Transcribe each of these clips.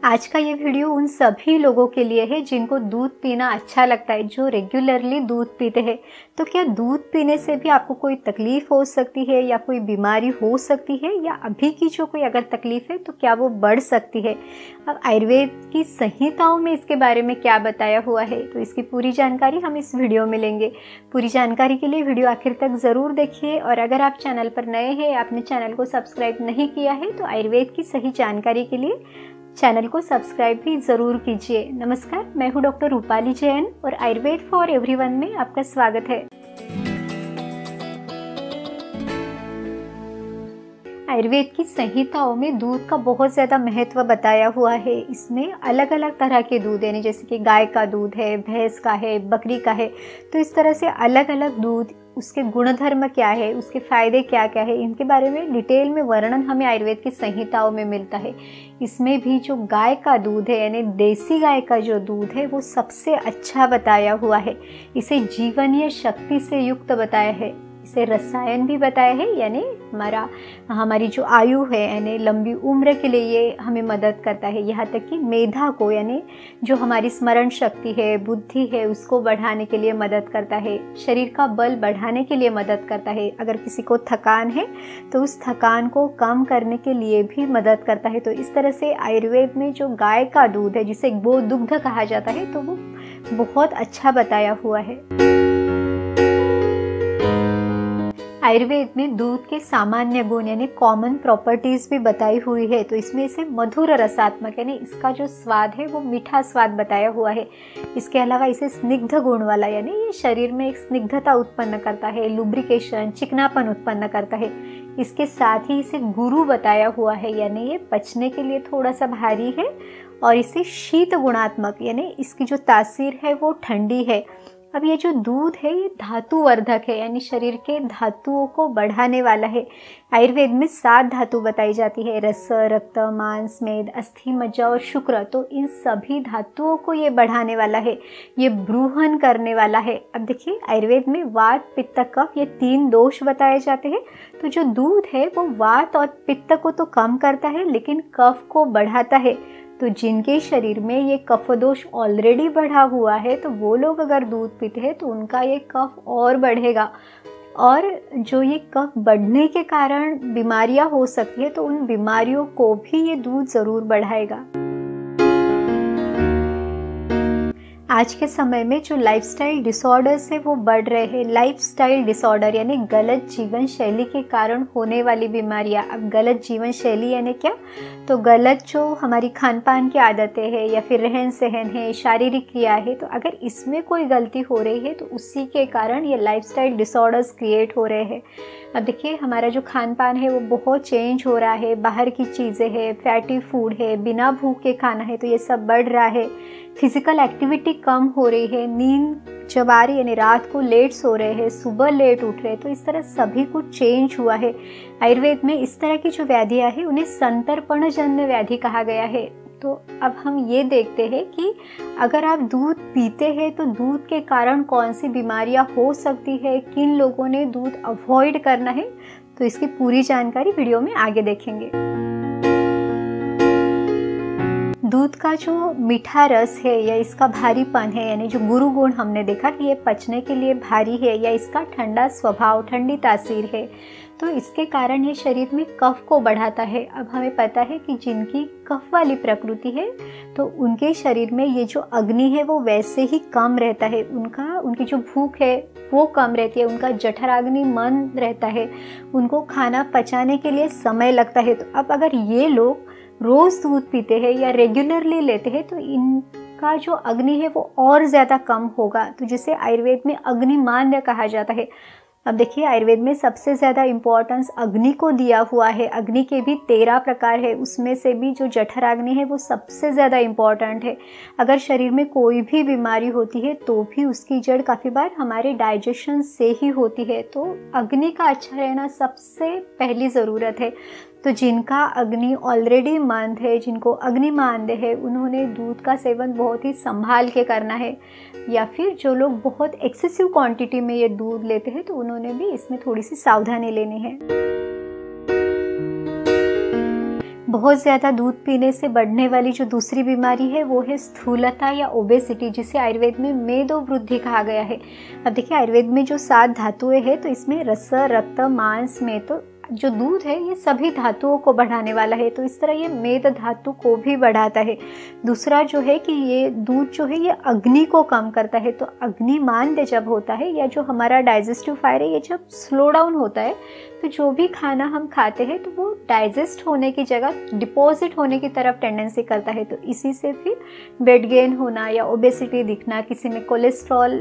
आज का ये वीडियो उन सभी लोगों के लिए है जिनको दूध पीना अच्छा लगता है, जो रेगुलरली दूध पीते हैं। तो क्या दूध पीने से भी आपको कोई तकलीफ हो सकती है या कोई बीमारी हो सकती है, या अभी की जो कोई अगर तकलीफ है तो क्या वो बढ़ सकती है? अब आयुर्वेद की संहिताओं में इसके बारे में क्या बताया हुआ है, तो इसकी पूरी जानकारी हम इस वीडियो में लेंगे। पूरी जानकारी के लिए वीडियो आखिर तक ज़रूर देखिए, और अगर आप चैनल पर नए हैं, आपने चैनल को सब्सक्राइब नहीं किया है, तो आयुर्वेद की सही जानकारी के लिए चैनल को सब्सक्राइब भी ज़रूर कीजिए। नमस्कार, मैं हूँ डॉक्टर रूपाली जैन और आयुर्वेद फॉर एवरीवन में आपका स्वागत है। आयुर्वेद की संहिताओं में दूध का बहुत ज़्यादा महत्व बताया हुआ है। इसमें अलग अलग तरह के दूध यानी जैसे कि गाय का दूध है, भैंस का है, बकरी का है, तो इस तरह से अलग अलग दूध, उसके गुणधर्म क्या है, उसके फायदे क्या क्या है, इनके बारे में डिटेल में वर्णन हमें आयुर्वेद की संहिताओं में मिलता है। इसमें भी जो गाय का दूध है यानी देसी गाय का जो दूध है वो सबसे अच्छा बताया हुआ है। इसे जीवनीय शक्ति से युक्त बताया है। इसे रसायन भी बताया है, यानी हमारी जो आयु है यानी लंबी उम्र के लिए ये हमें मदद करता है। यहाँ तक कि मेधा को यानी जो हमारी स्मरण शक्ति है, बुद्धि है, उसको बढ़ाने के लिए मदद करता है। शरीर का बल बढ़ाने के लिए मदद करता है। अगर किसी को थकान है तो उस थकान को कम करने के लिए भी मदद करता है। तो इस तरह से आयुर्वेद में जो गाय का दूध है, जिसे गोदुग्ध कहा जाता है, तो वो बहुत अच्छा बताया हुआ है। आयुर्वेद में दूध के सामान्य गुण यानी कॉमन प्रॉपर्टीज भी बताई हुई है। तो इसमें इसे मधुर रसात्मक यानी इसका जो स्वाद है वो मीठा स्वाद बताया हुआ है। इसके अलावा इसे स्निग्ध गुण वाला यानी ये शरीर में एक स्निग्धता उत्पन्न करता है, लुब्रिकेशन, चिकनापन उत्पन्न करता है। इसके साथ ही इसे गुरु बताया हुआ है, यानी ये पचने के लिए थोड़ा सा भारी है। और इसे शीत गुणात्मक यानी इसकी जो तासीर है वो ठंडी है। अब ये जो दूध है ये धातुवर्धक है, यानी शरीर के धातुओं को बढ़ाने वाला है। आयुर्वेद में 7 धातु बताई जाती है, रस, रक्त, मांस, मेद, अस्थि, मज्जा और शुक्र। तो इन सभी धातुओं को ये बढ़ाने वाला है, ये ब्रूहन करने वाला है। अब देखिए आयुर्वेद में वात, पित्त, कफ ये 3 दोष बताए जाते हैं। तो जो दूध है वो वात और पित्त को तो कम करता है लेकिन कफ को बढ़ाता है। तो जिनके शरीर में ये कफ दोष ऑलरेडी बढ़ा हुआ है तो वो लोग अगर दूध पीते हैं तो उनका ये कफ और बढ़ेगा, और जो ये कफ बढ़ने के कारण बीमारियां हो सकती है तो उन बीमारियों को भी ये दूध ज़रूर बढ़ाएगा। आज के समय में जो लाइफस्टाइल डिसऑर्डर्स है वो बढ़ रहे हैं। लाइफस्टाइल डिसऑर्डर यानी गलत जीवन शैली के कारण होने वाली बीमारियां। अब गलत जीवन शैली यानी क्या, तो गलत जो हमारी खान पान की आदतें हैं या फिर रहन सहन है, शारीरिक क्रिया है, तो अगर इसमें कोई गलती हो रही है तो उसी के कारण ये लाइफस्टाइल डिसऑर्डर्स क्रिएट हो रहे हैं। अब देखिए हमारा जो खान पान है वो बहुत चेंज हो रहा है। बाहर की चीज़ें हैं, फैटी फूड है, बिना भूख के खाना है, तो ये सब बढ़ रहा है। फिजिकल एक्टिविटी कम हो रही है, नींद जब आ रही यानी रात को लेट सो रहे हैं, सुबह लेट उठ रहे हैं, तो इस तरह सभी कुछ चेंज हुआ है। आयुर्वेद में इस तरह की जो व्याधियाँ हैं उन्हें संतर्पणजन्य व्याधि कहा गया है। तो अब हम ये देखते हैं कि अगर आप दूध पीते हैं तो दूध के कारण कौन सी बीमारियां हो सकती है, किन लोगों ने दूध अवॉइड करना है, तो इसकी पूरी जानकारी वीडियो में आगे देखेंगे। दूध का जो मीठा रस है या इसका भारीपन है, यानी जो गुरु गुण हमने देखा कि ये पचने के लिए भारी है, या इसका ठंडा स्वभाव, ठंडी तासीर है, तो इसके कारण ये शरीर में कफ को बढ़ाता है। अब हमें पता है कि जिनकी कफ वाली प्रकृति है तो उनके शरीर में ये जो अग्नि है वो वैसे ही कम रहता है, उनकी जो भूख है वो कम रहती है, उनका जठराग्नि मंद रहता है, उनको खाना पचाने के लिए समय लगता है। तो अब अगर ये लोग रोज़ दूध पीते हैं या रेगुलरली लेते हैं तो इनका जो अग्नि है वो और ज़्यादा कम होगा, तो जिसे आयुर्वेद में अग्निमान्य कहा जाता है। अब देखिए आयुर्वेद में सबसे ज़्यादा इम्पोर्टेंस अग्नि को दिया हुआ है। अग्नि के भी 13 प्रकार है, उसमें से भी जो जठराग्नि है वो सबसे ज़्यादा इम्पॉर्टेंट है। अगर शरीर में कोई भी बीमारी होती है तो भी उसकी जड़ काफ़ी बार हमारे डाइजेशन से ही होती है। तो अग्नि का अच्छा रहना सबसे पहली ज़रूरत है। तो जिनका अग्नि ऑलरेडी मंद है, जिनको अग्निमांद्य है, उन्होंने दूध का सेवन बहुत ही संभाल के करना है। या फिर जो लोग बहुत एक्सेसिव क्वांटिटी में ये दूध लेते हैं तो उन्होंने भी इसमें थोड़ी सी सावधानी लेनी है। बहुत ज़्यादा दूध पीने से बढ़ने वाली जो दूसरी बीमारी है वो है स्थूलता या ओबेसिटी, जिसे आयुर्वेद में मेदो वृद्धि कहा गया है। अब देखिए, आयुर्वेद में जो 7 धातुएं हैं तो इसमें रस, रक्त, मांस में तो जो दूध है ये सभी धातुओं को बढ़ाने वाला है, तो इस तरह ये मेद धातु को भी बढ़ाता है। दूसरा जो है कि ये दूध जो है ये अग्नि को कम करता है, तो अग्निमांद्य जब होता है या जो हमारा डाइजेस्टिव फायर है ये जब स्लो डाउन होता है तो जो भी खाना हम खाते हैं तो वो डाइजेस्ट होने की जगह डिपॉजिट होने की तरफ टेंडेंसी करता है, तो इसी से फिर वेट गेन होना या ओबेसिटी दिखना, किसी में कोलेस्ट्रॉल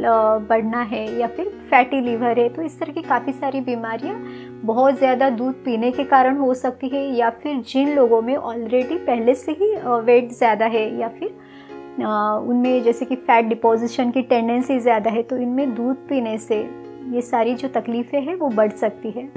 बढ़ना है या फिर फैटी लीवर है, तो इस तरह की काफ़ी सारी बीमारियां बहुत ज़्यादा दूध पीने के कारण हो सकती है, या फिर जिन लोगों में ऑलरेडी पहले से ही वेट ज़्यादा है या फिर उनमें जैसे कि फैट डिपोजिशन की टेंडेंसी ज़्यादा है, तो इनमें दूध पीने से ये सारी जो तकलीफ़ें हैं वो बढ़ सकती है।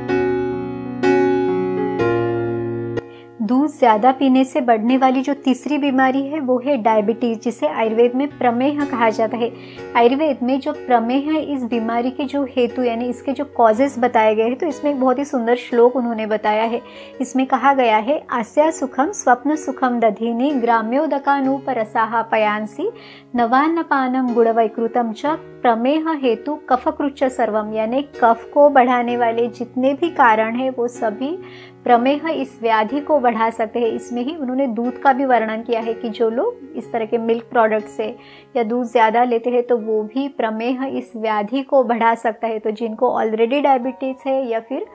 दूध ज़्यादा पीने से बढ़ने वाली जो तीसरी बीमारी है वो है डायबिटीज़, जिसे आयुर्वेद में प्रमेह कहा जाता है। आयुर्वेद में जो प्रमेह है इस बीमारी के जो हेतु यानी इसके जो कॉजेस बताए गए हैं, तो इसमें एक बहुत ही सुंदर श्लोक उन्होंने बताया है। इसमें कहा गया है, आस्या सुखम स्वप्न सुखम दधीनि ग्राम्योदकानुपरसाहा पयांसी नवान्नपानम गुणवैकृतम च प्रमेह हेतु कफकृच्च सर्वम, यानी कफ को बढ़ाने वाले जितने भी कारण हैं वो सभी प्रमेह इस व्याधि को बढ़ा सकते हैं। इसमें ही उन्होंने दूध का भी वर्णन किया है कि जो लोग इस तरह के मिल्क प्रोडक्ट से या दूध ज़्यादा लेते हैं तो वो भी प्रमेह इस व्याधि को बढ़ा सकता है। तो जिनको ऑलरेडी डायबिटीज़ है या फिर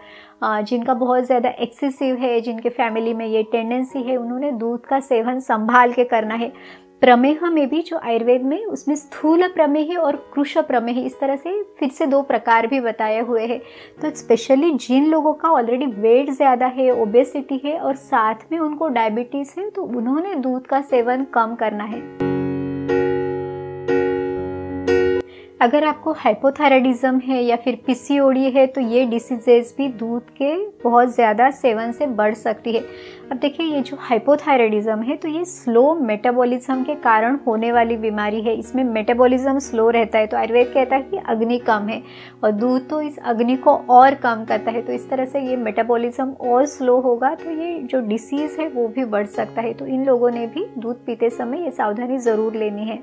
जिनका बहुत ज़्यादा एक्सेसिव है, जिनके फैमिली में ये टेंडेंसी है, उन्होंने दूध का सेवन संभाल के करना है। प्रमेह में भी जो आयुर्वेद में उसमें स्थूल प्रमेह और कृश प्रमेह इस तरह से फिर से 2 प्रकार भी बताए हुए हैं। तो स्पेशली जिन लोगों का ऑलरेडी वेट ज़्यादा है, ओबेसिटी है और साथ में उनको डायबिटीज़ है, तो उन्होंने दूध का सेवन कम करना है। अगर आपको हाइपोथायराइडिज्म है या फिर पीसीओडी है तो ये डिसीजेस भी दूध के बहुत ज़्यादा सेवन से बढ़ सकती है। अब देखिए, ये जो हाइपोथायराइडिज्म है तो ये स्लो मेटाबॉलिज्म के कारण होने वाली बीमारी है। इसमें मेटाबॉलिज्म स्लो रहता है, तो आयुर्वेद कहता है कि अग्नि कम है और दूध तो इस अग्नि को और कम करता है, तो इस तरह से ये मेटाबॉलिज्म और स्लो होगा तो ये जो डिसीज़ है वो भी बढ़ सकता है। तो इन लोगों ने भी दूध पीते समय ये सावधानी ज़रूर लेनी है।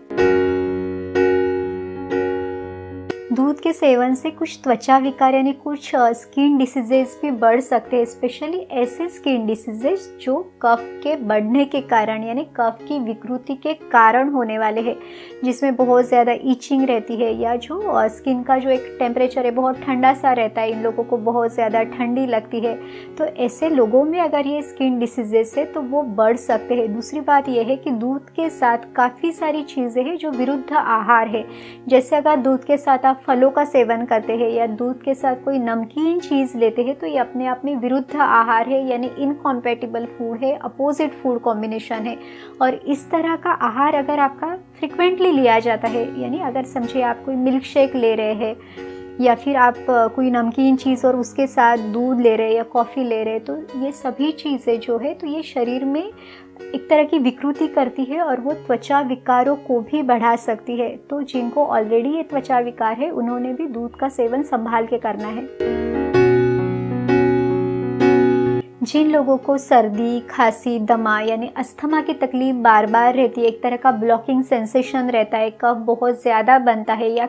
दूध के सेवन से कुछ त्वचा विकार यानी कुछ स्किन डिसीजेस भी बढ़ सकते हैं, स्पेशली ऐसे स्किन डिसीजेस जो कफ के बढ़ने के कारण यानी कफ की विकृति के कारण होने वाले हैं, जिसमें बहुत ज़्यादा ईचिंग रहती है या जो स्किन का जो एक टेम्परेचर है बहुत ठंडा सा रहता है, इन लोगों को बहुत ज़्यादा ठंडी लगती है, तो ऐसे लोगों में अगर ये स्किन डिसीजेस है तो वो बढ़ सकते हैं। दूसरी बात यह है कि दूध के साथ काफ़ी सारी चीज़ें हैं जो विरुद्ध आहार है, जैसे अगर दूध के साथ आप फलों का सेवन करते हैं या दूध के साथ कोई नमकीन चीज़ लेते हैं तो ये अपने आप में विरुद्ध आहार है, यानी इनकॉम्पेटिबल फूड है, अपोजिट फूड कॉम्बिनेशन है। और इस तरह का आहार अगर आपका फ्रिक्वेंटली लिया जाता है, यानी अगर समझिए आप कोई मिल्क शेक ले रहे हैं या फिर आप कोई नमकीन चीज़ और उसके साथ दूध ले रहे हैं या कॉफ़ी ले रहे हैं, तो ये सभी चीज़ें जो है तो ये शरीर में एक तरह की विकृति करती है और वो त्वचा विकारों को भी बढ़ा सकती है। तो जिनको ऑलरेडी ये त्वचा विकार है उन्होंने भी दूध का सेवन संभाल के करना है। जिन लोगों को सर्दी, खांसी, दमा यानी अस्थमा की तकलीफ बार बार रहती है, एक तरह का ब्लॉकिंग सेंसेशन रहता है, कफ बहुत ज़्यादा बनता है या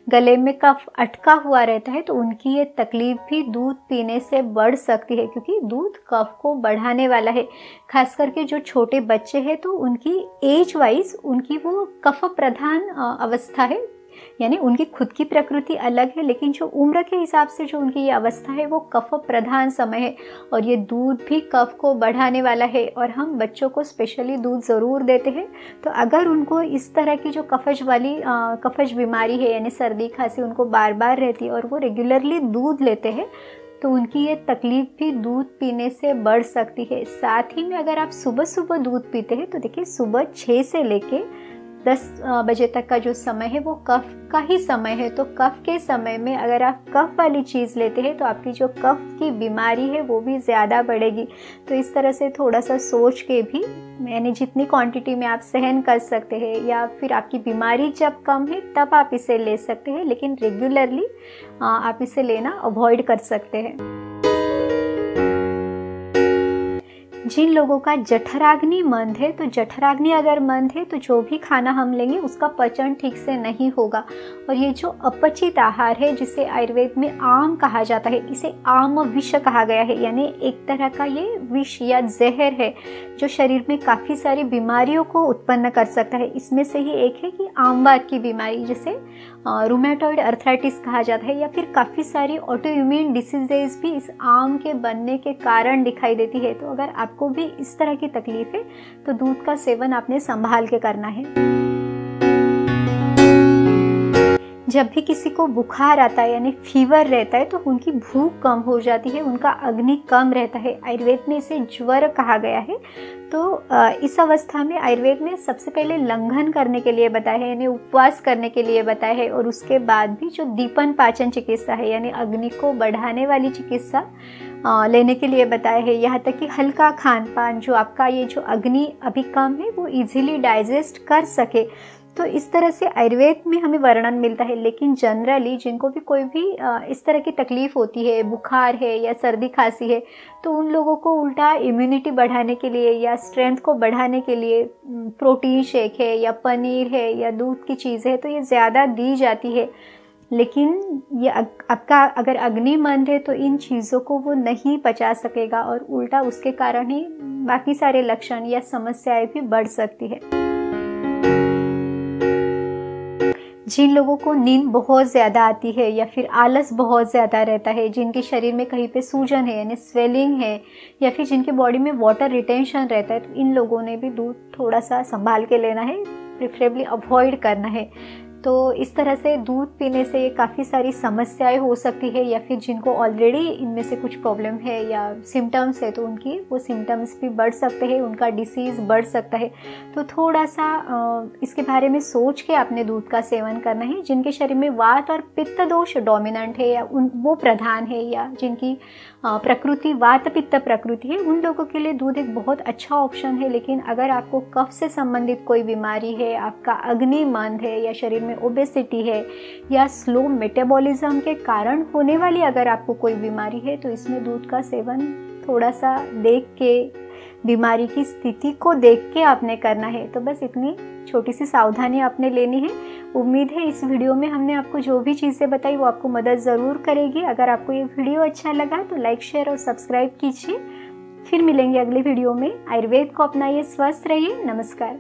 गले में कफ अटका हुआ रहता है, तो उनकी ये तकलीफ भी दूध पीने से बढ़ सकती है, क्योंकि दूध कफ को बढ़ाने वाला है। खास करके जो छोटे बच्चे हैं तो उनकी एज वाइज उनकी वो कफ प्रधान अवस्था है, यानी उनकी खुद की प्रकृति अलग है, लेकिन जो उम्र के हिसाब से जो उनकी ये अवस्था है वो कफ प्रधान समय है और ये दूध भी कफ को बढ़ाने वाला है। और हम बच्चों को स्पेशली दूध ज़रूर देते हैं, तो अगर उनको इस तरह की जो कफज बीमारी है यानी सर्दी खांसी उनको बार बार रहती है और वो रेगुलरली दूध लेते हैं तो उनकी ये तकलीफ भी दूध पीने से बढ़ सकती है। साथ ही में अगर आप सुबह सुबह दूध पीते हैं तो देखिए सुबह 6 से लेके 10 बजे तक का जो समय है वो कफ का ही समय है, तो कफ के समय में अगर आप कफ वाली चीज़ लेते हैं तो आपकी जो कफ की बीमारी है वो भी ज़्यादा बढ़ेगी। तो इस तरह से थोड़ा सा सोच के भी, यानी जितनी क्वांटिटी में आप सहन कर सकते हैं या फिर आपकी बीमारी जब कम है तब आप इसे ले सकते हैं, लेकिन रेगुलरली आप इसे लेना अवॉइड कर सकते हैं। जिन लोगों का जठराग्नि मंद है, तो जठराग्नि अगर मंद है तो जो भी खाना हम लेंगे उसका पचन ठीक से नहीं होगा। और ये जो अपचित आहार है, जिसे आयुर्वेद में आम कहा जाता है, इसे आम विष कहा गया है, यानी एक तरह का ये विष या जहर है जो शरीर में काफ़ी सारी बीमारियों को उत्पन्न कर सकता है। इसमें से ही एक है कि आमवात की बीमारी, जिसे रूमेटॉइड अर्थराइटिस कहा जाता है, या फिर काफ़ी सारी ऑटोइम्यून डिसीजेज भी इस आम के बनने के कारण दिखाई देती है। तो अगर आपको भी इस तरह की तकलीफ है तो दूध का सेवन आपने संभाल के करना है। जब भी किसी को बुखार आता है यानी फीवर रहता है तो उनकी भूख कम हो जाती है, उनका अग्नि कम रहता है। आयुर्वेद में इसे ज्वर कहा गया है। तो इस अवस्था में आयुर्वेद ने सबसे पहले लंघन करने के लिए बताया है, यानी उपवास करने के लिए बताया है, और उसके बाद भी जो दीपन पाचन चिकित्सा है यानी अग्नि को बढ़ाने वाली चिकित्सा लेने के लिए बताया है। यहाँ तक कि हल्का खान पान, जो आपका ये जो अग्नि अभी कम है वो इजीली डाइजेस्ट कर सके। तो इस तरह से आयुर्वेद में हमें वर्णन मिलता है। लेकिन जनरली जिनको भी कोई भी इस तरह की तकलीफ होती है, बुखार है या सर्दी खांसी है, तो उन लोगों को उल्टा इम्यूनिटी बढ़ाने के लिए या स्ट्रेंथ को बढ़ाने के लिए प्रोटीन शेक है या पनीर है या दूध की चीज़ है, तो ये ज़्यादा दी जाती है। लेकिन ये आपका अगर अग्नि मंद है तो इन चीज़ों को वो नहीं पचा सकेगा, और उल्टा उसके कारण ही बाकी सारे लक्षण या समस्याएं भी बढ़ सकती है। जिन लोगों को नींद बहुत ज़्यादा आती है या फिर आलस बहुत ज़्यादा रहता है, जिनके शरीर में कहीं पे सूजन है यानी स्वेलिंग है, या फिर जिनके बॉडी में वाटर रिटेंशन रहता है, तो इन लोगों ने भी दूध थोड़ा सा संभाल के लेना है, प्रेफरेबली अवॉइड करना है। तो इस तरह से दूध पीने से काफ़ी सारी समस्याएं हो सकती है, या फिर जिनको ऑलरेडी इनमें से कुछ प्रॉब्लम है या सिम्टम्स है तो उनकी वो सिम्टम्स भी बढ़ सकते हैं, उनका डिसीज़ बढ़ सकता है। तो थोड़ा सा इसके बारे में सोच के आपने दूध का सेवन करना है। जिनके शरीर में वात और पित्त दोष डोमिनेंट है या वो प्रधान है, या जिनकी प्रकृति वात पित्त प्रकृति है, उन लोगों के लिए दूध एक बहुत अच्छा ऑप्शन है। लेकिन अगर आपको कफ से संबंधित कोई बीमारी है, आपका अग्नि मंद है, या शरीर में ओबेसिटी है, या स्लो मेटाबॉलिज्म के कारण होने वाली अगर आपको कोई बीमारी है, तो इसमें दूध का सेवन थोड़ा सा देख के, बीमारी की स्थिति को देख के आपने करना है। तो बस इतनी छोटी सी सावधानी आपने लेनी है। उम्मीद है इस वीडियो में हमने आपको जो भी चीज़ें बताई वो आपको मदद ज़रूर करेगी। अगर आपको ये वीडियो अच्छा लगा तो लाइक, शेयर और सब्सक्राइब कीजिए। फिर मिलेंगे अगले वीडियो में। आयुर्वेद को अपनाइए, स्वस्थ रहिए। नमस्कार।